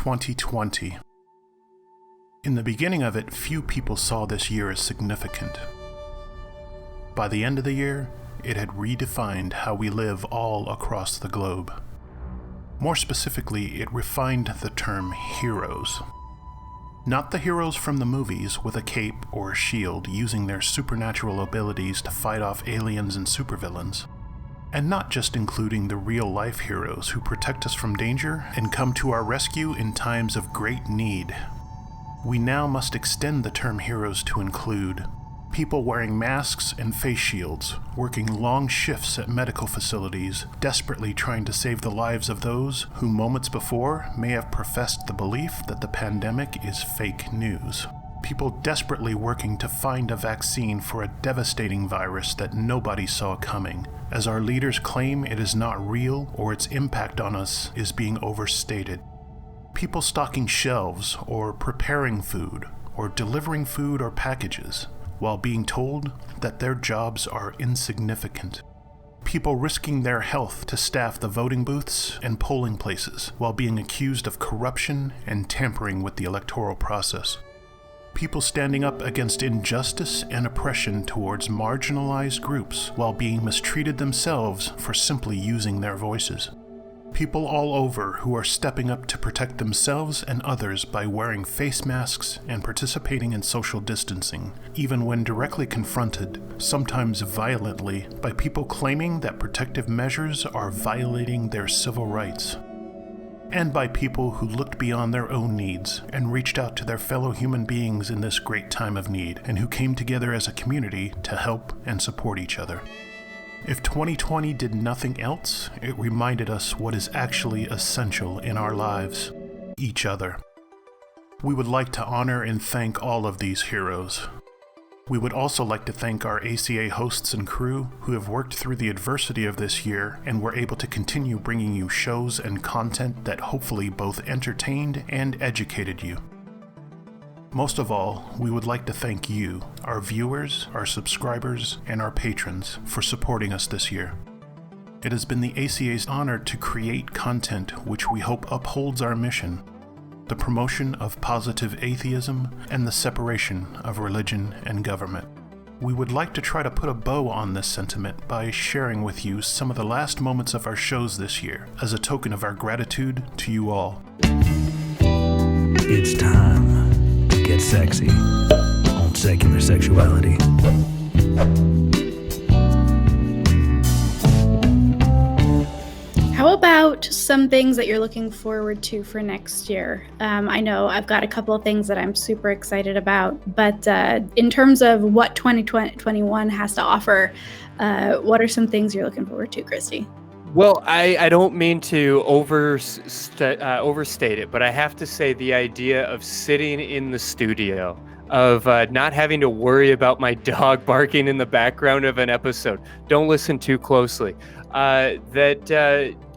2020. In the beginning of it, few people saw this year as significant. By the end of the year, it had redefined how we live all across the globe. More specifically, it refined the term heroes. Not the heroes from the movies with a cape or a shield using their supernatural abilities to fight off aliens and supervillains. And not just including the real-life heroes who protect us from danger and come to our rescue in times of great need. We now must extend the term heroes to include people wearing masks and face shields, working long shifts at medical facilities, desperately trying to save the lives of those who moments before may have professed the belief that the pandemic is fake news. People desperately working to find a vaccine for a devastating virus that nobody saw coming, as our leaders claim it is not real or its impact on us is being overstated. People stocking shelves or preparing food or delivering food or packages while being told that their jobs are insignificant. People risking their health to staff the voting booths and polling places while being accused of corruption and tampering with the electoral process. People standing up against injustice and oppression towards marginalized groups while being mistreated themselves for simply using their voices. People all over who are stepping up to protect themselves and others by wearing face masks and participating in social distancing, even when directly confronted, sometimes violently, by people claiming that protective measures are violating their civil rights. And by people who looked beyond their own needs and reached out to their fellow human beings in this great time of need, and who came together as a community to help and support each other. If 2020 did nothing else, it reminded us what is actually essential in our lives: each other. We would like to honor and thank all of these heroes. We would also like to thank our ACA hosts and crew who have worked through the adversity of this year and were able to continue bringing you shows and content that hopefully both entertained and educated you. Most of all, we would like to thank you, our viewers, our subscribers, and our patrons for supporting us this year. It has been the ACA's honor to create content which we hope upholds our mission: the promotion of positive atheism and the separation of religion and government. We would like to try to put a bow on this sentiment by sharing with you some of the last moments of our shows this year as a token of our gratitude to you all. It's time to get sexy on Secular Sexuality. How about some things that you're looking forward to for next year? I know I've got a couple of things that I'm super excited about, but in terms of what 2021 has to offer, what are some things you're looking forward to, Christy? Well, I don't mean to overstate it, but I have to say the idea of sitting in the studio, of not having to worry about my dog barking in the background of an episode. Don't listen too closely.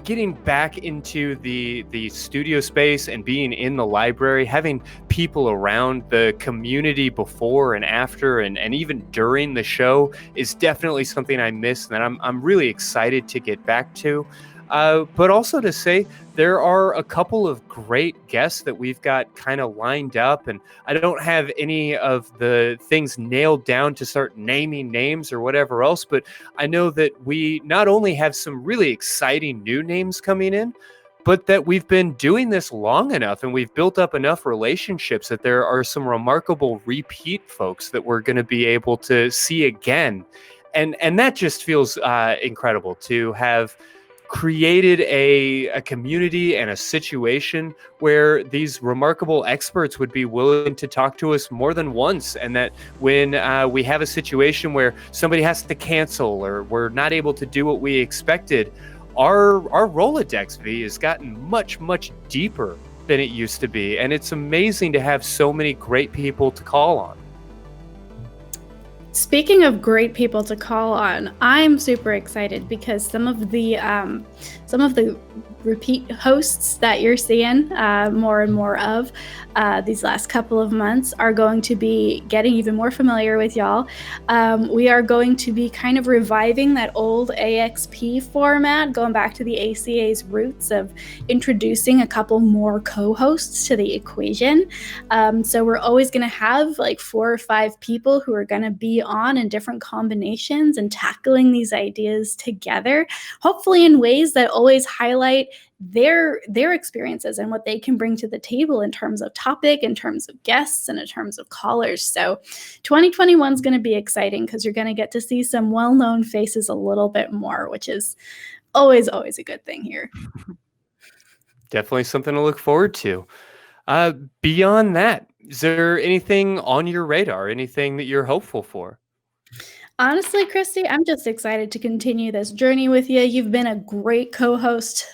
Getting back into the studio space and being in the library, having people around the community before and after and even during the show is definitely something I miss and that I'm really excited to get back to. But also to say there are a couple of great guests that we've got kind of lined up, and I don't have any of the things nailed down to start naming names or whatever else, but I know that we not only have some really exciting new names coming in, but that we've been doing this long enough and we've built up enough relationships that there are some remarkable repeat folks that we're going to be able to see again. And that just feels incredible to have created a community and a situation where these remarkable experts would be willing to talk to us more than once, and that when we have a situation where somebody has to cancel or we're not able to do what we expected, our Rolodex V has gotten much deeper than it used to be, and it's amazing to have so many great people to call on. Speaking of great people to call on, I'm super excited because some of the repeat hosts that you're seeing more and more of these last couple of months are going to be getting even more familiar with y'all. We are going to be kind of reviving that old AXP format, going back to the ACA's roots of introducing a couple more co-hosts to the equation. So we're always going to have like 4 or 5 people who are going to be on in different combinations and tackling these ideas together, hopefully in ways that always highlight their experiences and what they can bring to the table in terms of topic, in terms of guests, and in terms of callers. So 2021 is going to be exciting because you're going to get to see some well-known faces a little bit more, which is always a good thing here. Definitely something to look forward to. Beyond that, is there anything on your radar, anything that you're hopeful for? Honestly, Christy, I'm just excited to continue this journey with you. You've been a great co-host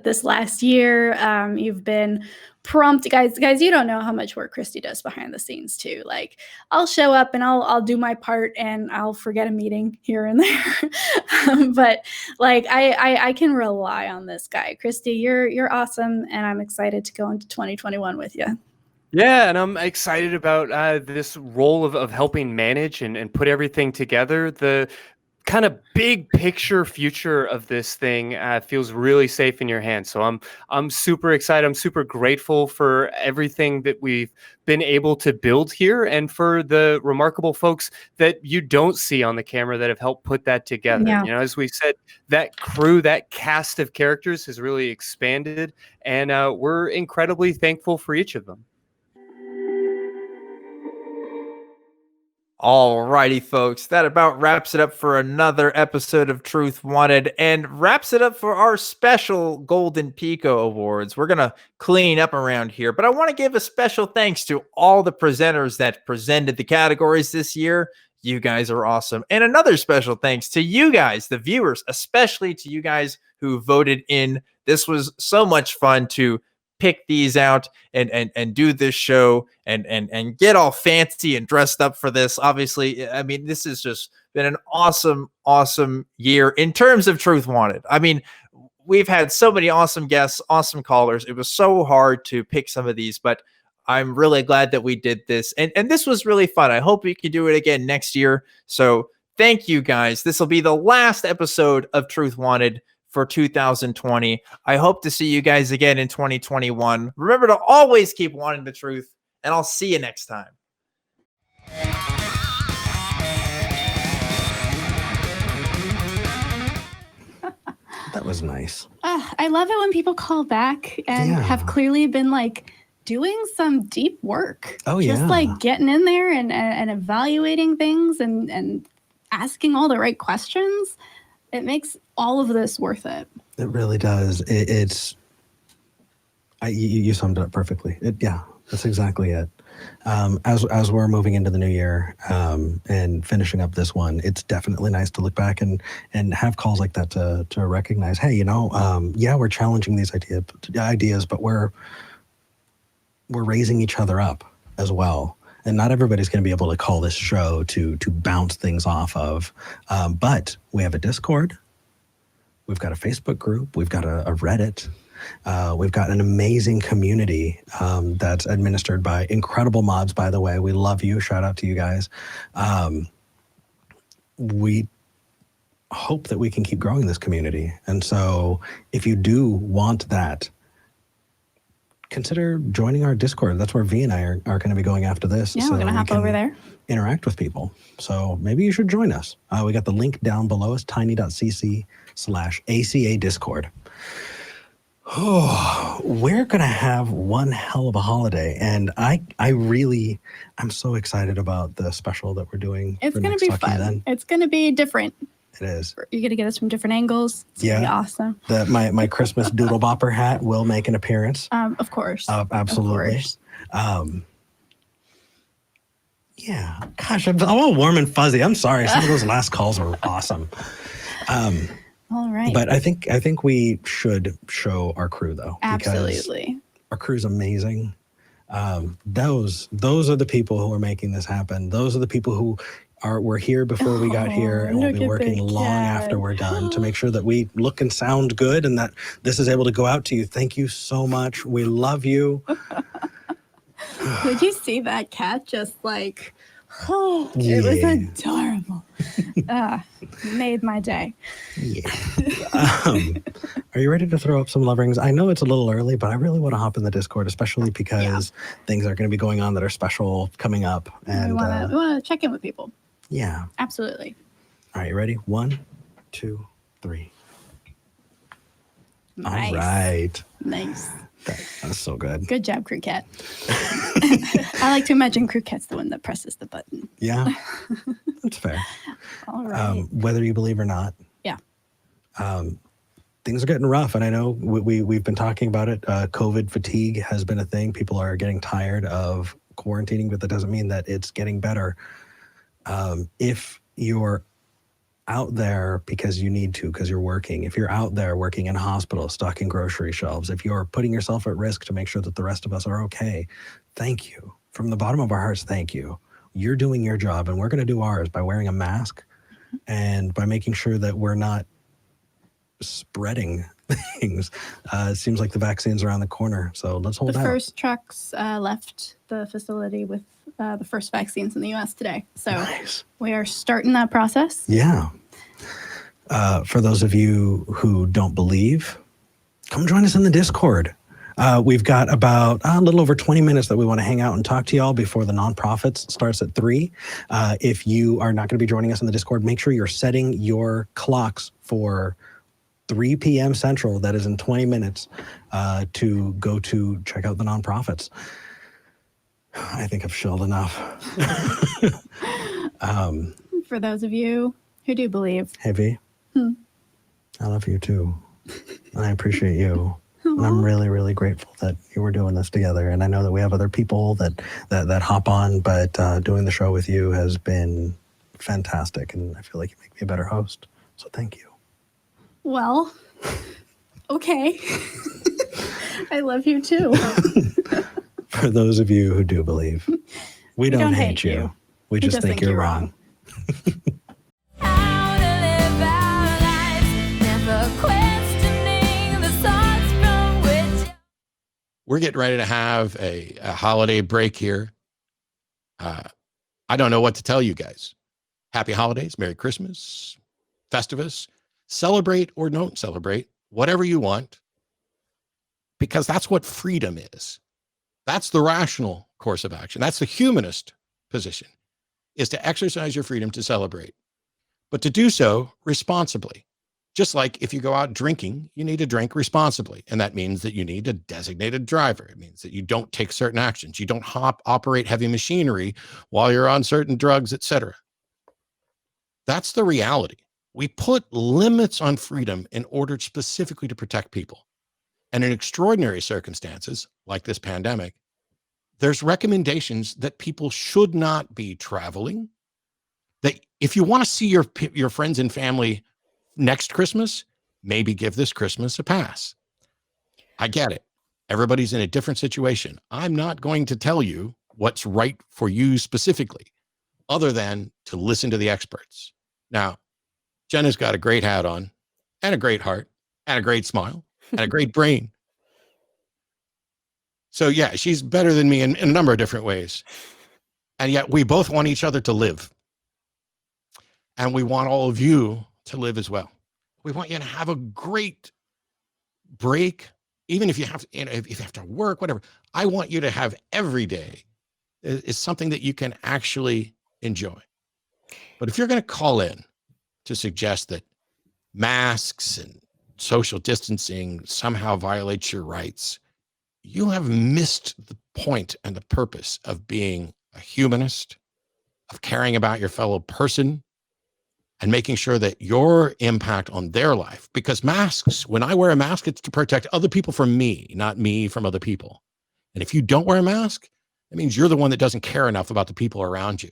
this last year. You've been prompt, guys. You don't know how much work Christy does behind the scenes too. Like, I'll show up and I'll do my part, and I'll forget a meeting here and there. But like, I can rely on this guy, Christy. You're awesome, and I'm excited to go into 2021 with you. Yeah, and I'm excited about this role of helping manage and put everything together. The kind of big picture future of this thing feels really safe in your hands. So I'm super excited. I'm super grateful for everything that we've been able to build here, and for the remarkable folks that you don't see on the camera that have helped put that together. Yeah. You know, as we said, that crew, that cast of characters has really expanded, and we're incredibly thankful for each of them. Alrighty, folks, that about wraps it up for another episode of Truth Wanted, and wraps it up for our special Golden Pico Awards. We're going to clean up around here, but I want to give a special thanks to all the presenters that presented the categories this year. You guys are awesome. And another special thanks to you guys, the viewers, especially to you guys who voted in. This was so much fun to pick these out and do this show and get all fancy and dressed up for this. Obviously, I mean, this has just been an awesome year in terms of Truth Wanted. I mean, we've had so many awesome guests, awesome callers. It was so hard to pick some of these, but I'm really glad that we did this. And this was really fun. I hope we can do it again next year. So thank you guys. This will be the last episode of Truth Wanted for 2020. I hope to see you guys again in 2021. Remember to always keep wanting the truth, and I'll see you next time. That was nice. I love it when people call back and have clearly been like doing some deep work. Oh, yeah. Just like getting in there and evaluating things and asking all the right questions. It makes all of this worth it. It really does. You summed it up perfectly. That's exactly it. As we're moving into the new year and finishing up this one, it's definitely nice to look back and have calls like that to recognize, hey, we're challenging these ideas, but we're raising each other up as well. And not everybody's going to be able to call this show to bounce things off of. But we have a Discord. We've got a Facebook group. We've got a Reddit. We've got an amazing community that's administered by incredible mods, by the way. We love you. Shout out to you guys. We hope that we can keep growing this community. And so if you do want that, consider joining our Discord. That's where V and I are going to be going after this. Yeah, we're going to hop over there. Interact with people. So maybe you should join us. We got the link down below us, tiny.cc/ACA Discord. Oh, we're going to have one hell of a holiday. And I'm so excited about the special that we're doing. It's going to be fun. It's going to be different. It is. You're going to get us from different angles. It's going to be awesome. My Christmas Doodle Bopper hat will make an appearance. Of course. Absolutely. Of course. Yeah. Gosh, I'm all warm and fuzzy. I'm sorry. Some of those last calls were awesome. All right. But I think we should show our crew, though. Absolutely. Our crew's amazing. Those are the people who are making this happen. Those are the people who we're here before we got here, and we'll be working long after we're done to make sure that we look and sound good and that this is able to go out to you. Thank you so much. We love you. Did you see that cat just like, oh, it was adorable. Made my day. Yeah. Are you ready to throw up some love rings? I know it's a little early, but I really want to hop in the Discord, especially because things are going to be going on that are special coming up. And we want to check in with people. Yeah. Absolutely. All right, you ready? 1, 2, 3. Nice. All right. Nice. That's so good. Good job, Crew Cat. I like to imagine Crew Cat's the one that presses the button. Yeah, that's fair. All right. Whether you believe or not. Yeah. Things are getting rough, and I know we've been talking about it. COVID fatigue has been a thing. People are getting tired of quarantining, but that doesn't mean that it's getting better. If you're out there because you need to, because you're working, if you're out there working in hospitals, stocking grocery shelves, if you're putting yourself at risk to make sure that the rest of us are okay, thank you. From the bottom of our hearts, thank you. You're doing your job, and we're going to do ours by wearing a mask and by making sure that we're not spreading things. It seems like the vaccine's around the corner, so let's hold out. The first trucks left the facility with the first vaccines in the U.S. today. So nice. We are starting that process. Yeah. For those of you who don't believe, come join us in the Discord. We've got about a little over 20 minutes that we want to hang out and talk to y'all before the nonprofits starts at 3. If you are not going to be joining us in the Discord, make sure you're setting your clocks for 3 p.m. Central. That is in 20 minutes to go to check out the nonprofits. I think I've shilled enough. For those of you who do believe. Heavy. I love you too. And I appreciate you. And I'm really, really grateful that you were doing this together. And I know that we have other people that hop on, but doing the show with you has been fantastic. And I feel like you make me a better host. So thank you. Well, okay. I love you too. For those of you who do believe, we don't hate you. We just think you're wrong. How to live our lives, never questioning the thoughts from which. We're getting ready to have a holiday break here. I don't know what to tell you guys. Happy holidays, Merry Christmas, Festivus. Celebrate or don't celebrate, whatever you want, because that's what freedom is. That's the rational course of action. That's the humanist position, is to exercise your freedom to celebrate, but to do so responsibly. Just like if you go out drinking, you need to drink responsibly. And that means that you need a designated driver. It means that you don't take certain actions. You don't operate heavy machinery while you're on certain drugs, etc. That's the reality. We put limits on freedom in order specifically to protect people. And in extraordinary circumstances, like this pandemic, there's recommendations that people should not be traveling. That if you want to see your friends and family next Christmas, maybe give this Christmas a pass. I get it. Everybody's in a different situation. I'm not going to tell you what's right for you specifically, other than to listen to the experts. Now, Jenna's got a great hat on, and a great heart, and a great smile, and a great brain. So yeah, she's better than me in a number of different ways. And yet we both want each other to live. And we want all of you to live as well. We want you to have a great break, even if you have, if you have to work, whatever. I want you to have every day is something that you can actually enjoy. But if you're going to call in to suggest that masks and social distancing somehow violates your rights, you have missed the point and the purpose of being a humanist, of caring about your fellow person, and making sure that your impact on their life, because masks, when I wear a mask, it's to protect other people from me, not me from other people. And if you don't wear a mask, that means you're the one that doesn't care enough about the people around you.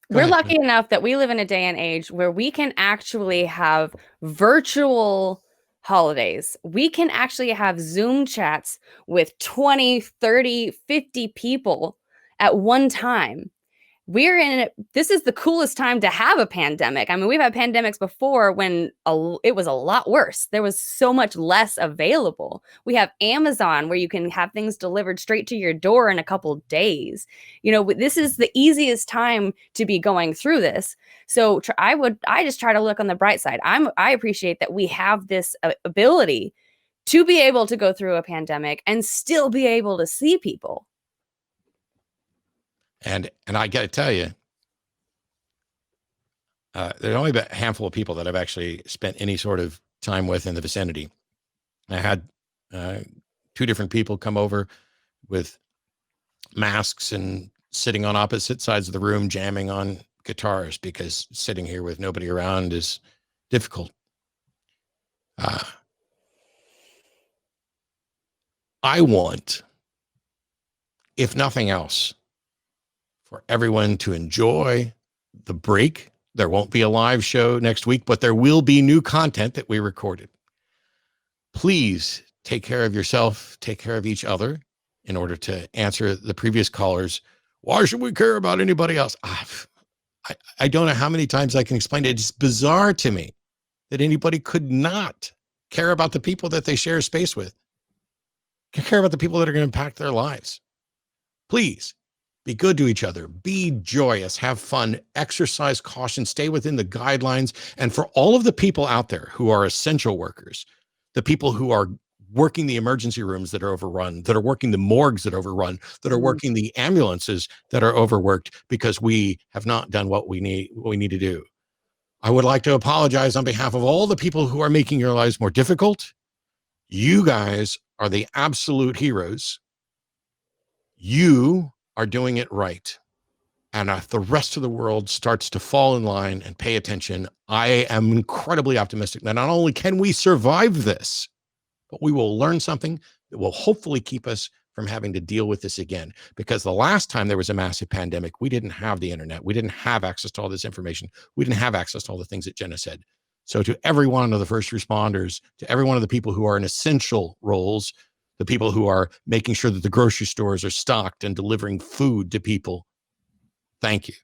We're lucky enough that we live in a day and age where we can actually have virtual holidays. We can actually have Zoom chats with 20, 30, 50 people at one time. We're in it. This is the coolest time to have a pandemic. I mean, we've had pandemics before when it was a lot worse. There was so much less available. We have Amazon where you can have things delivered straight to your door in a couple days. You know, this is the easiest time to be going through this. So I just try to look on the bright side. I appreciate that we have this ability to be able to go through a pandemic and still be able to see people. And I got to tell you, there's only a handful of people that I've actually spent any sort of time with in the vicinity. I had 2 different people come over with masks and sitting on opposite sides of the room, jamming on guitars, because sitting here with nobody around is difficult. I want, if nothing else, for everyone to enjoy the break. There won't be a live show next week, but there will be new content that we recorded. Please take care of yourself, take care of each other, in order to answer the previous callers. Why should we care about anybody else? I don't know how many times I can explain it. It's bizarre to me that anybody could not care about the people that they share space with, care about the people that are going to impact their lives. Please be good to each other, be joyous, have fun, exercise caution, stay within the guidelines. And for all of the people out there who are essential workers, the people who are working the emergency rooms that are overrun, that are working the morgues that are overrun, that are working the ambulances that are overworked because we have not done what we need to do. I would like to apologize on behalf of all the people who are making your lives more difficult. You guys are the absolute heroes. You are doing it right. And if the rest of the world starts to fall in line and pay attention, I am incredibly optimistic that not only can we survive this, but we will learn something that will hopefully keep us from having to deal with this again. Because the last time there was a massive pandemic, we didn't have the internet. We didn't have access to all this information. We didn't have access to all the things that Jenna said. So to every one of the first responders, to every one of the people who are in essential roles, the people who are making sure that the grocery stores are stocked and delivering food to people, thank you.